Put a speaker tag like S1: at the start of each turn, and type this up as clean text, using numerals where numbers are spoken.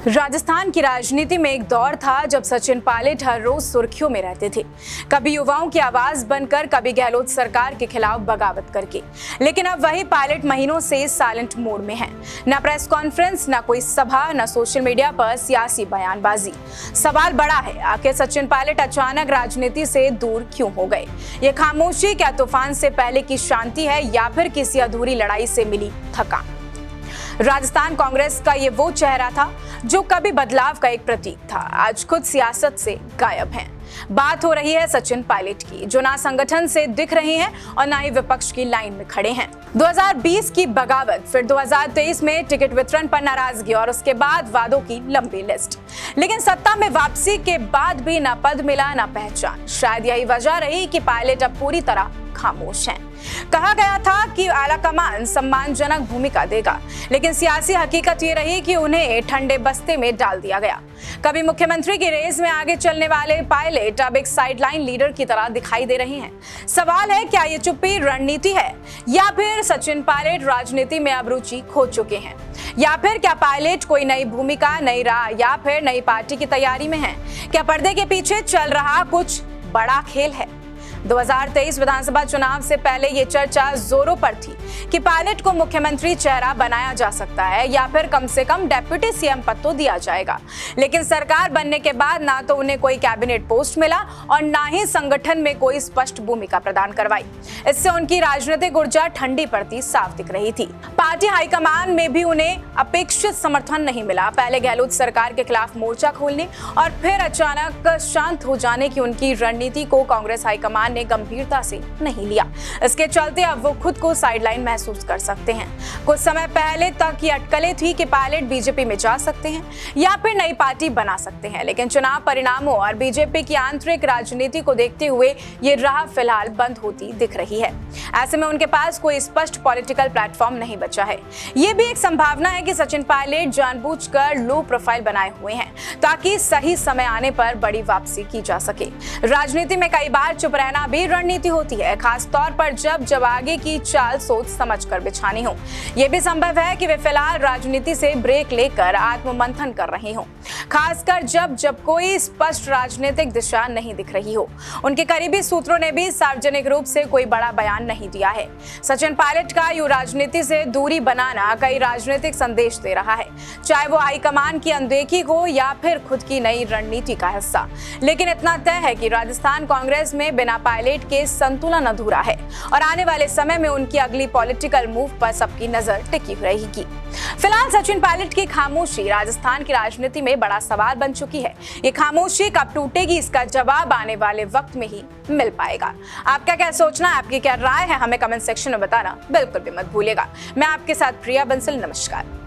S1: राजस्थान की राजनीति में एक दौर था जब सचिन पायलट हर रोज सुर्खियों में रहते थे, कभी युवाओं की आवाज बनकर, कभी गहलोत सरकार के खिलाफ बगावत करके। लेकिन अब वही पायलट महीनों से साइलेंट मोड में हैं। न प्रेस कॉन्फ्रेंस, न कोई सभा, न सोशल मीडिया पर सियासी बयानबाजी। सवाल बड़ा है, आखिर सचिन पायलट अचानक राजनीति से दूर क्यों हो गए? ये खामोशी क्या तूफान से पहले की शांति है या फिर किसी अधूरी लड़ाई से मिली थकान? राजस्थान कांग्रेस का ये वो चेहरा था जो कभी बदलाव का एक प्रतीक था, आज खुद सियासत से गायब हैं। बात हो रही है सचिन पायलट की, जो ना संगठन से दिख रहे हैं और ना ही विपक्ष की लाइन में खड़े हैं। 2020 की बगावत, फिर 2023 में टिकट वितरण पर नाराजगी और उसके बाद वादों की लंबी लिस्ट। लेकिन सत्ता में वापसी के बाद भी ना पद मिला ना पहचान। शायद यही वजह रही कि पायलट अब पूरी तरह खामोश हैं। कहा गया था कि आलाकमान सम्मानजनक भूमिका देगा, लेकिन सियासी हकीकत ये रही कि उन्हें ठंडे बस्ते में डाल दिया गया। कभी मुख्यमंत्री की रेस में आगे चलने वाले पायलट अब एक साइडलाइन लीडर की तरह दिखाई दे रहे हैं। सवाल है, क्या ये चुप्पी रणनीति है या फिर सचिन पायलट राजनीति में अब रुचि खो चुके हैं? या फिर क्या पायलट कोई नई भूमिका, नई राह या फिर नई पार्टी की तैयारी में है? क्या पर्दे के पीछे चल रहा कुछ बड़ा खेल है? 2023 विधानसभा चुनाव से पहले ये चर्चा जोरों पर थी कि पायलट को मुख्यमंत्री चेहरा बनाया जा सकता है या फिर कम से कम डेप्यूटी सीएम पद तो दिया जाएगा। लेकिन सरकार बनने के बाद ना तो उन्हें कोई कैबिनेट पोस्ट मिला और ना ही संगठन में कोई स्पष्ट भूमिका प्रदान करवाई। इससे उनकी राजनीतिक ऊर्जा ठंडी पड़ती साफ दिख रही थी। पार्टी हाईकमान में भी उन्हें अपेक्षित समर्थन नहीं मिला। पहले गहलोत सरकार के खिलाफ मोर्चा खोलने और फिर अचानक शांत हो जाने की उनकी रणनीति को कांग्रेस हाईकमान ने गंभीरता से नहीं लिया। इसके चलते अब वो खुद को साइडलाइन महसूस कर सकते हैं। कुछ समय पहले तक ये अटकलें थी कि पायलट बीजेपी में जा सकते हैं या फिर नई पार्टी बना सकते हैं, लेकिन चुनाव परिणामों और बीजेपी की आंतरिक राजनीति को देखते हुए ये राह फिलहाल बंद होती दिख रही है। ऐसे में उनके पास कोई स्पष्ट पॉलिटिकल प्लेटफॉर्म नहीं बचा है। ये भी एक संभावना है कि सचिन पायलट जानबूझकर लो प्रोफाइल बनाए हुए हैं ताकि सही समय आने पर बड़ी वापसी की जा सके। राजनीति में कई बार चुप रहना भी रणनीति होती है, खास तौर पर जब आगे की चाल सोच समझकर बिछानी हो। यह भी संभव है कि वे फिलहाल राजनीति से ब्रेक लेकर आत्ममंथन कर रहे हो, खासकर जब कोई स्पष्ट राजनीतिक दिशा नहीं दिख रही हो। उनके करीबी सूत्रों ने भी सार्वजनिक रूप से कोई बड़ा बयान नहीं दिया है। सचिन पायलट का यूं राजनीति से दूरी बनाना कई राजनीतिक संदेश दे रहा है, चाहे वो हाईकमान की अनदेखी हो या फिर खुद की नई रणनीति का हिस्सा। लेकिन इतना तय है कि राजस्थान कांग्रेस में बिना पायलट के संतुलन अधूरा है और आने वाले समय में उनकी अगली पॉलिटिकल मूव पर सबकी नजर टिकी रहेगी। फिलहाल सचिन पायलट की खामोशी राजस्थान की राजनीति में बड़ा सवाल बन चुकी है। ये खामोशी कब टूटेगी, इसका जवाब आने वाले वक्त में ही मिल पाएगा। आपका क्या सोचना है, आपकी क्या राय है, हमें कमेंट सेक्शन में बताना बिल्कुल भी मत भूलिएगा। मैं आपके साथ प्रिया बंसल, नमस्कार।